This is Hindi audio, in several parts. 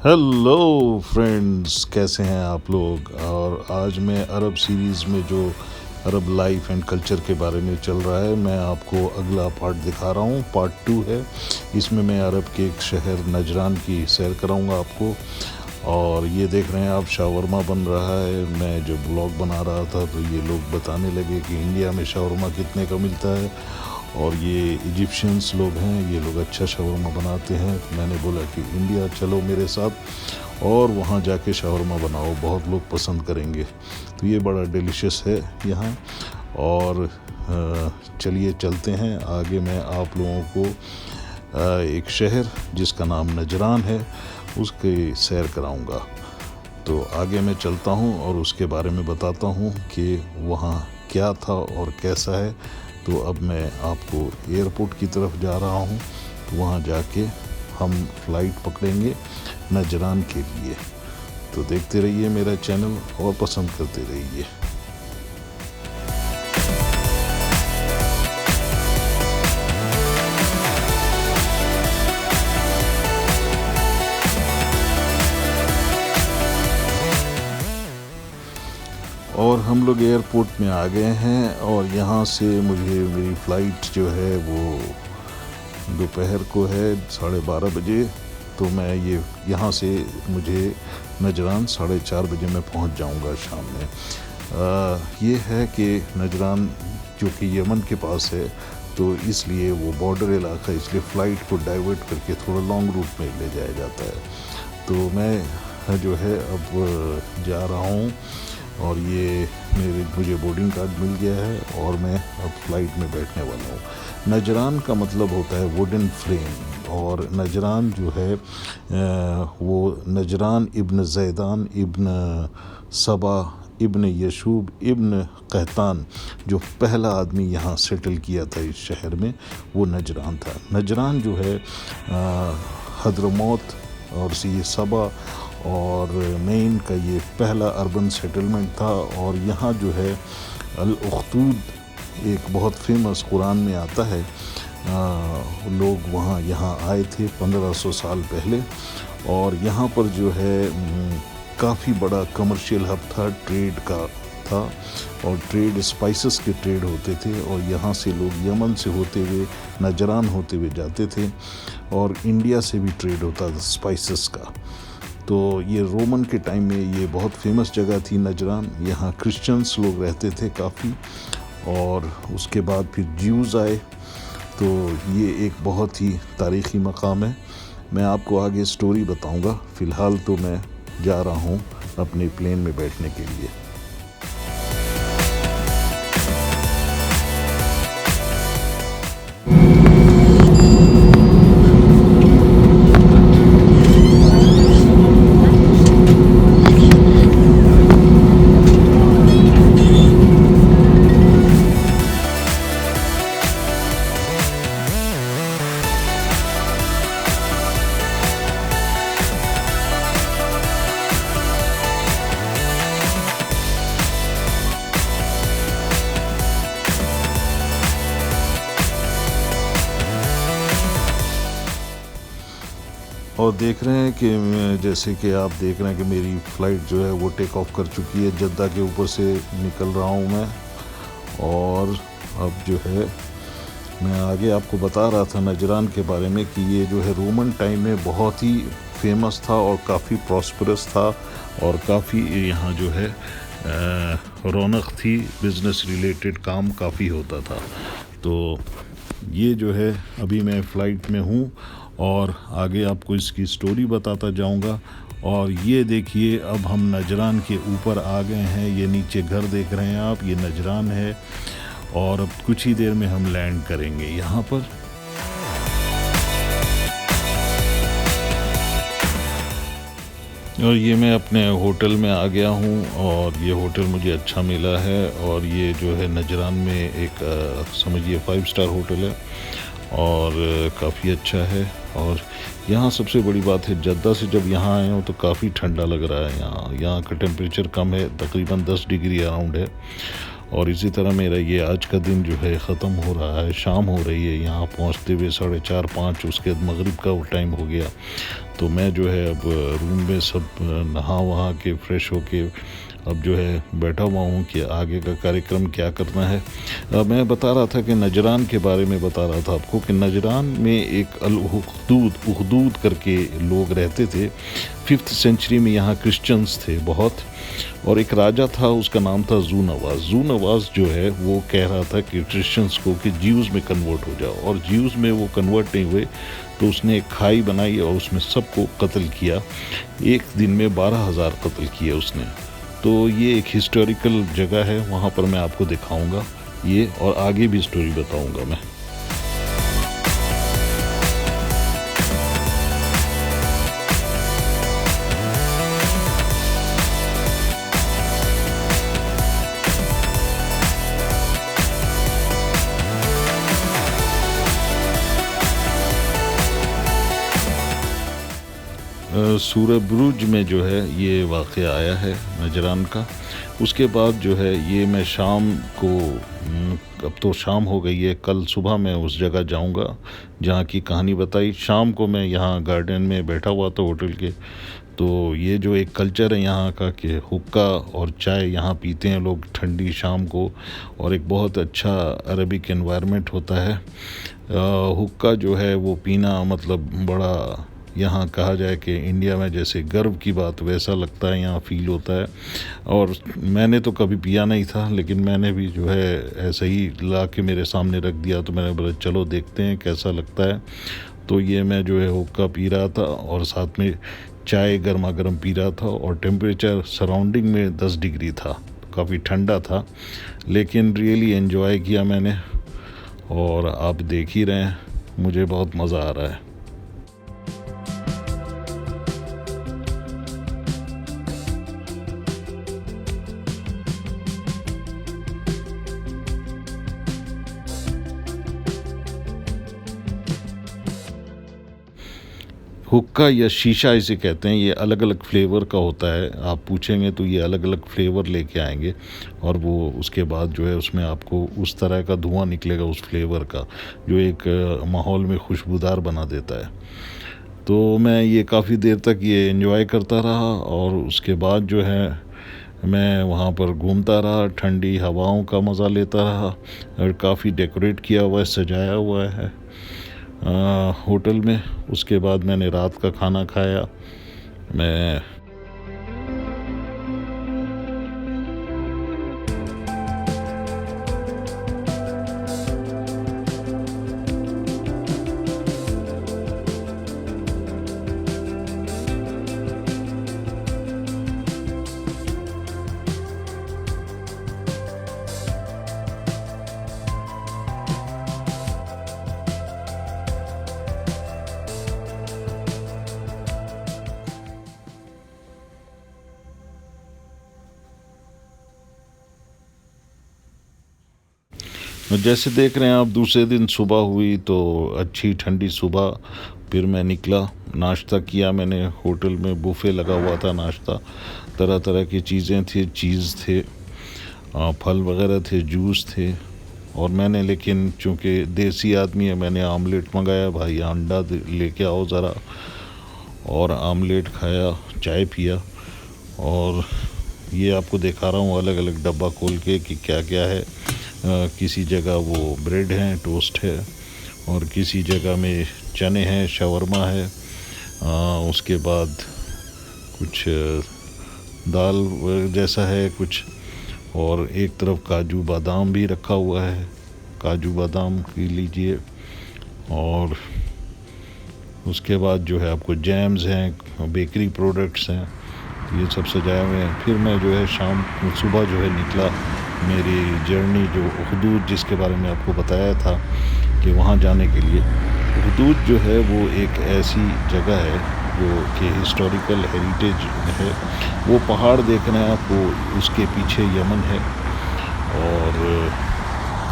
हेलो फ्रेंड्स, कैसे हैं आप लोग। और आज मैं अरब सीरीज़ में जो अरब लाइफ एंड कल्चर के बारे में चल रहा है, मैं आपको अगला पार्ट दिखा रहा हूँ। पार्ट 2 है। इसमें मैं अरब के एक शहर नजरान की सैर कराऊंगा आपको। और ये देख रहे हैं आप, शावरमा बन रहा है। मैं जो ब्लॉग बना रहा था तो ये लोग बताने लगे कि इंडिया में शावरमा कितने का मिलता है, और ये इजिप्शियंस लोग हैं, ये लोग अच्छा शवरमा बनाते हैं। मैंने बोला कि इंडिया चलो मेरे साथ और वहाँ जाके शवरमा बनाओ, बहुत लोग पसंद करेंगे। तो ये बड़ा डिलीशियस है यहाँ। और चलिए चलते हैं आगे। मैं आप लोगों को एक शहर जिसका नाम नजरान है उसके सैर कराऊंगा। तो आगे मैं चलता हूँ और उसके बारे में बताता हूँ कि वहाँ क्या था और कैसा है। तो अब मैं आपको एयरपोर्ट की तरफ जा रहा हूँ, तो वहाँ जाके हम फ़्लाइट पकड़ेंगे नजरान के लिए। तो देखते रहिए मेरा चैनल और पसंद करते रहिए। और हम लोग एयरपोर्ट में आ गए हैं, और यहाँ से मुझे मेरी फ़्लाइट जो है वो दोपहर को है 12:30 बजे। तो मैं यहाँ से मुझे नजरान 4:30 बजे मैं पहुँच जाऊँगा शाम में। ये है कि नजरान जो कि यमन के पास है, तो इसलिए वो बॉर्डर इलाका, इसलिए फ़्लाइट को डाइवर्ट करके थोड़ा लॉन्ग रूट में ले जाया जाता है। तो मैं जो है अब जा रहा हूँ, और ये मुझे बोर्डिंग कार्ड मिल गया है, और मैं अब फ़्लाइट में बैठने वाला हूँ। नजरान का मतलब होता है वुडन फ्रेम। और नजरान जो है वो नजरान इब्न जैदान इब्न सबा इब्न यशूब इब्न कहतान, जो पहला आदमी यहाँ सेटल किया था इस शहर में, वो नजरान था। नजरान जो है हद्रमौत और ये सबा और मेन का ये पहला अर्बन सेटलमेंट था। और यहाँ जो है अल उख्तूद एक बहुत फेमस कुरान में आता है। लोग यहाँ आए थे 1500 साल पहले, और यहाँ पर जो है काफ़ी बड़ा कमर्शियल हब था, ट्रेड का था। और ट्रेड स्पाइसेस के ट्रेड होते थे, और यहाँ से लोग यमन से होते हुए नजरान होते हुए जाते थे, और इंडिया से भी ट्रेड होता था स्पाइसेस का। तो ये रोमन के टाइम में ये बहुत फेमस जगह थी नजरान। यहाँ क्रिश्चियंस लोग रहते थे काफ़ी, और उसके बाद फिर ज्यूज़ आए। तो ये एक बहुत ही तारीख़ी मकाम है। मैं आपको आगे स्टोरी बताऊंगा। फ़िलहाल तो मैं जा रहा हूँ अपने प्लेन में बैठने के लिए। और देख रहे हैं कि जैसे कि आप देख रहे हैं कि मेरी फ़्लाइट जो है वो टेक ऑफ कर चुकी है। जद्दा के ऊपर से निकल रहा हूँ मैं। और अब जो है मैं आगे आपको बता रहा था नजरान के बारे में कि ये जो है रोमन टाइम में बहुत ही फेमस था और काफ़ी प्रॉस्परस था, और काफ़ी यहाँ जो है रौनक थी। बिज़नेस रिलेटेड काम काफ़ी होता था। तो ये जो है अभी मैं फ़्लाइट में हूँ, और आगे आपको इसकी स्टोरी बताता जाऊंगा। और ये देखिए, अब हम नजरान के ऊपर आ गए हैं। ये नीचे घर देख रहे हैं आप, ये नजरान है। और अब कुछ ही देर में हम लैंड करेंगे यहाँ पर। और ये मैं अपने होटल में आ गया हूँ, और ये होटल मुझे अच्छा मिला है। और ये जो है नजरान में एक समझिए 5 स्टार होटल है, और काफ़ी अच्छा है। और यहाँ सबसे बड़ी बात है, जद्दा से जब यहाँ आए हो तो काफ़ी ठंडा लग रहा है। यहाँ का टेम्परेचर कम है, तकरीबन 10 डिग्री अराउंड है। और इसी तरह मेरा ये आज का दिन जो है ख़त्म हो रहा है, शाम हो रही है यहाँ पहुँचते हुए 4:30-5, उसके बाद मगरिब का वो टाइम हो गया। तो मैं जो है अब रूम में सब नहा वहा के फ्रेश होके अब जो है बैठा हुआ हूँ कि आगे का कार्यक्रम क्या करना है। मैं बता रहा था कि नजरान के बारे में बता रहा था आपको कि नजरान में एक उखदूद करके लोग रहते थे। 5th सेंचुरी में यहाँ क्रिश्चियंस थे बहुत, और एक राजा था, उसका नाम था जू नवाज जो है वो कह रहा था कि क्रिश्चियंस को कि ज्यूज़ में कन्वर्ट हो जाओ, और ज्यूज़ में वो कन्वर्ट नहीं हुए तो उसने एक खाई बनाई और उसमें सबको कत्ल किया। एक दिन में 12,000 कत्ल किए उसने। तो ये एक हिस्टोरिकल जगह है, वहाँ पर मैं आपको दिखाऊंगा ये, और आगे भी स्टोरी बताऊंगा मैं। सूरह बुरुज में जो है ये वाक़या आया है नजरान का। उसके बाद जो है ये मैं शाम को, अब तो शाम हो गई है, कल सुबह मैं उस जगह जाऊंगा जहाँ की कहानी बताई। शाम को मैं यहाँ गार्डन में बैठा हुआ था होटल के। तो ये जो एक कल्चर है यहाँ का कि हुक्का और चाय यहाँ पीते हैं लोग ठंडी शाम को, और एक बहुत अच्छा अरबिक एनवायरनमेंट होता है। हुक्का जो है वो पीना मतलब बड़ा, यहाँ कहा जाए कि इंडिया में जैसे गर्व की बात वैसा लगता है, यहाँ फ़ील होता है। और मैंने तो कभी पिया नहीं था, लेकिन मैंने भी जो है ऐसे ही ला के मेरे सामने रख दिया, तो मैंने बोला चलो देखते हैं कैसा लगता है। तो ये मैं जो है हुक्का पी रहा था और साथ में चाय गर्मा गर्म पी रहा था, और टेम्परेचर सराउंडिंग में 10 डिग्री था, काफ़ी ठंडा था, लेकिन रियली एंजॉय किया मैंने। और आप देख ही रहे हैं, मुझे बहुत मज़ा आ रहा है। हुक्का या शीशा इसे कहते हैं, ये अलग अलग फ्लेवर का होता है। आप पूछेंगे तो ये अलग अलग फ्लेवर लेके आएंगे, और वो उसके बाद जो है उसमें आपको उस तरह का धुआं निकलेगा उस फ्लेवर का, जो एक माहौल में खुशबूदार बना देता है। तो मैं ये काफ़ी देर तक ये एंजॉय करता रहा, और उसके बाद जो है मैं वहाँ पर घूमता रहा, ठंडी हवाओं का मज़ा लेता रहा, और काफ़ी डेकोरेट किया हुआ है, सजाया हुआ है होटल में। उसके बाद मैंने रात का खाना खाया। मैं जैसे देख रहे हैं आप, दूसरे दिन सुबह हुई तो अच्छी ठंडी सुबह। फिर मैं निकला, नाश्ता किया मैंने। होटल में बुफ़े लगा हुआ था, नाश्ता तरह तरह की चीज़ें थी, चीज़ थे, फल वगैरह थे, जूस थे। और मैंने, लेकिन चूँकि देसी आदमी है, मैंने आमलेट मंगाया। भाई अंडा लेके आओ ज़रा, और आमलेट खाया, चाय पिया। और ये आपको दिखा रहा हूँ अलग अलग डब्बा खोल के कि क्या क्या है। किसी जगह वो ब्रेड है, टोस्ट है, और किसी जगह में चने हैं, शवरमा है। उसके बाद कुछ दाल जैसा है कुछ, और एक तरफ काजू बादाम भी रखा हुआ है, काजू बादाम पी लीजिए। और उसके बाद जो है आपको जैम्स हैं, बेकरी प्रोडक्ट्स हैं, ये सब सजाए हुए हैं। फिर मैं जो है सुबह जो है निकला, मेरी जर्नी जो उखदूद, जिसके बारे में आपको बताया था कि वहाँ जाने के लिए। उखदूद जो है वो एक ऐसी जगह है जो कि हिस्टोरिकल हेरिटेज है। वो पहाड़ देख रहे हैं आप, वो उसके पीछे यमन है। और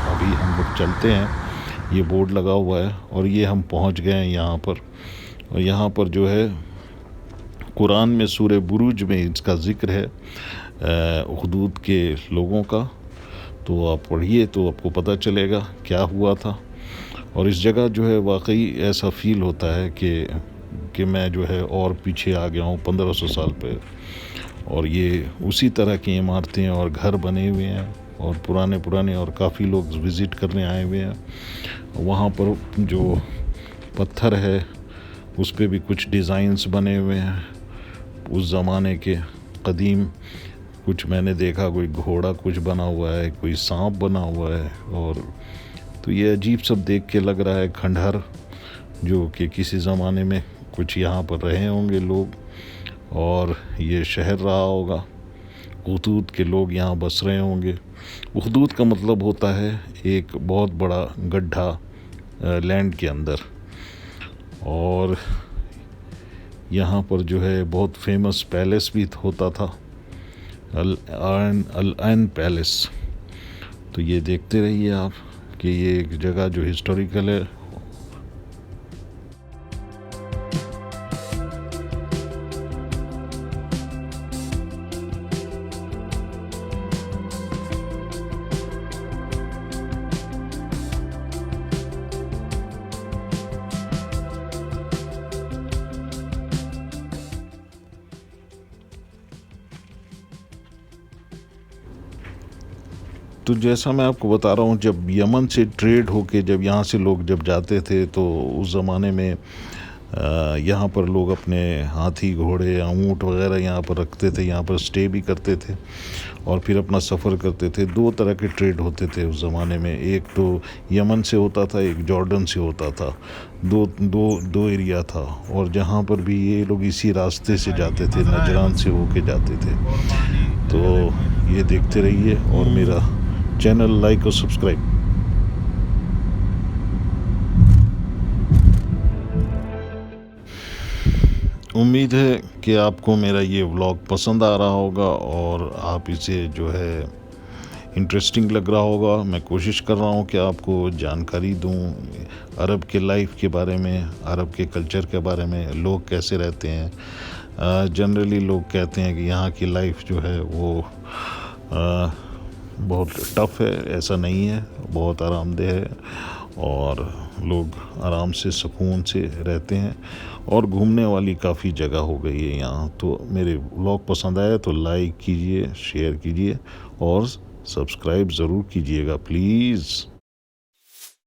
अभी हम लोग चलते हैं, ये बोर्ड लगा हुआ है, और ये हम पहुंच गए हैं यहाँ पर। और यहाँ पर जो है कुरान में सूरह बुरूज में इसका ज़िक्र है, उखदूद के लोगों का। तो आप पढ़िए तो आपको पता चलेगा क्या हुआ था। और इस जगह जो है वाकई ऐसा फ़ील होता है कि मैं जो है और पीछे आ गया हूँ 1500 साल पे। और ये उसी तरह की इमारतें और घर बने हुए हैं और पुराने पुराने, और काफ़ी लोग विज़िट करने आए हुए हैं। वहाँ पर जो पत्थर है उस पे भी कुछ डिज़ाइंस बने हुए हैं उस ज़माने के कदीम। कुछ मैंने देखा, कोई घोड़ा कुछ बना हुआ है, कोई सांप बना हुआ है। और तो ये अजीब सब देख के लग रहा है खंडहर, जो कि किसी ज़माने में कुछ यहाँ पर रहे होंगे लोग और ये शहर रहा होगा। उखदूद के लोग यहाँ बस रहे होंगे। उखदूद का मतलब होता है एक बहुत बड़ा गड्ढा लैंड के अंदर। और यहाँ पर जो है बहुत फेमस पैलेस भी होता था, अल ऐन पैलेस। तो ये देखते रहिए आप कि ये एक जगह जो हिस्टोरिकल है। तो जैसा मैं आपको बता रहा हूँ, जब यमन से ट्रेड होके जब यहाँ से लोग जब जाते थे तो उस ज़माने में यहाँ पर लोग अपने हाथी, घोड़े, ऊँट वगैरह यहाँ पर रखते थे, यहाँ पर स्टे भी करते थे और फिर अपना सफ़र करते थे। दो तरह के ट्रेड होते थे उस ज़माने में, एक तो यमन से होता था, एक जॉर्डन से होता था। दो दो दो एरिया था। और जहाँ पर भी ये लोग इसी रास्ते से जाते थे, नजरान से होके जाते थे। तो ये देखते रहिए और मेरा चैनल लाइक और सब्सक्राइब। उम्मीद है कि आपको मेरा ये व्लॉग पसंद आ रहा होगा और आप इसे जो है इंटरेस्टिंग लग रहा होगा। मैं कोशिश कर रहा हूँ कि आपको जानकारी दूँ अरब के लाइफ के बारे में, अरब के कल्चर के बारे में, लोग कैसे रहते हैं। जनरली लोग कहते हैं कि यहाँ की लाइफ जो है वो बहुत टफ़ है। ऐसा नहीं है, बहुत आरामदेह है और लोग आराम से सुकून से रहते हैं और घूमने वाली काफ़ी जगह हो गई है यहाँ। तो मेरे व्लॉग पसंद आया तो लाइक कीजिए, शेयर कीजिए और सब्सक्राइब ज़रूर कीजिएगा प्लीज़।